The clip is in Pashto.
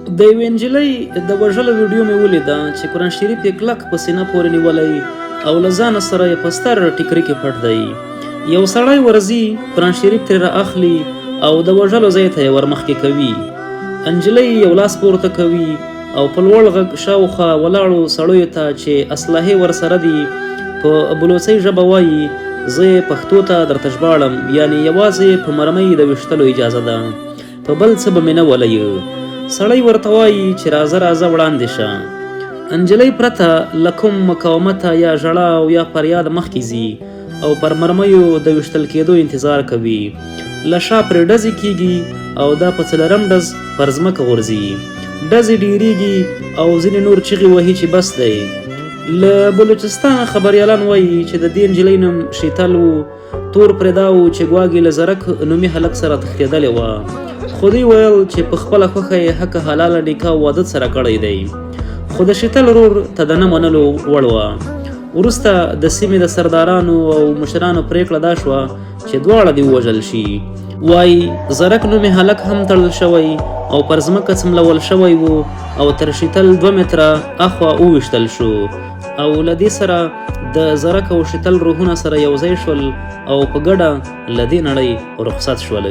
د یوې نجلۍ د وژلو ویډیو مې ولیده چې قرآن شریف یې کلک په سینه پورې نیولی او له ځانه سره یې په ستر ټیکري کې پټ دی. یو سړی ورځي قرآن شریف ترې را اخلي او د وژلو ځای ته یې ورمخکې کوي. نجلۍ یو لاس پورته کوي او په لوړ غږ شاوخوا ولاړو سړیو ته چې اسلحې ورسره دي په بلوڅۍ ژبه وایي زه یې پښتو ته درته ژباړم، یعنې یوازې په مرمۍ د ویشتلو اجازه ده، په بل څه به مې نه ولیه. سړی ورته وایي چې راځه راځه وړاندې شه. نجلۍ پرته له کوم مقاومته یا ژړا او یا فریاد مخکې ځي او پر مرمیو د ویشتل کېدو انتظار کوي. له شا پرې ډزې کېږي او دا په څلورم ډز پر ځمکه غورځي. ډزې ډېرېږي او ځینې نور چغې وهي چې بس دی. له بلوچستان خبریالان وایي چې د دې نجلۍ نوم شیتل و، تور پرې دا و چې ګواګې له زرک نومي هلک سره تښتېدلې وه، خو دوی ویل چې په خپله خوښه یې حق حلاله نکاح واده سره کړی دی، خو د شیتل ورور ته د نه منلو وړ وه. وروسته د سیمې د سردارانو او مشرانو پرېکړه دا شوه چې دواړه دې ووژل شي. وایي زرک نومي هلک هم تړل شوی او پر ځمکه څملول شوی و او تر شیتل 2 متره اخوا وویشتل شو او له دې سره د زرک او شیتل روحونه سره یو ځای شول او په ګډه له دې نړۍ رخصت شول.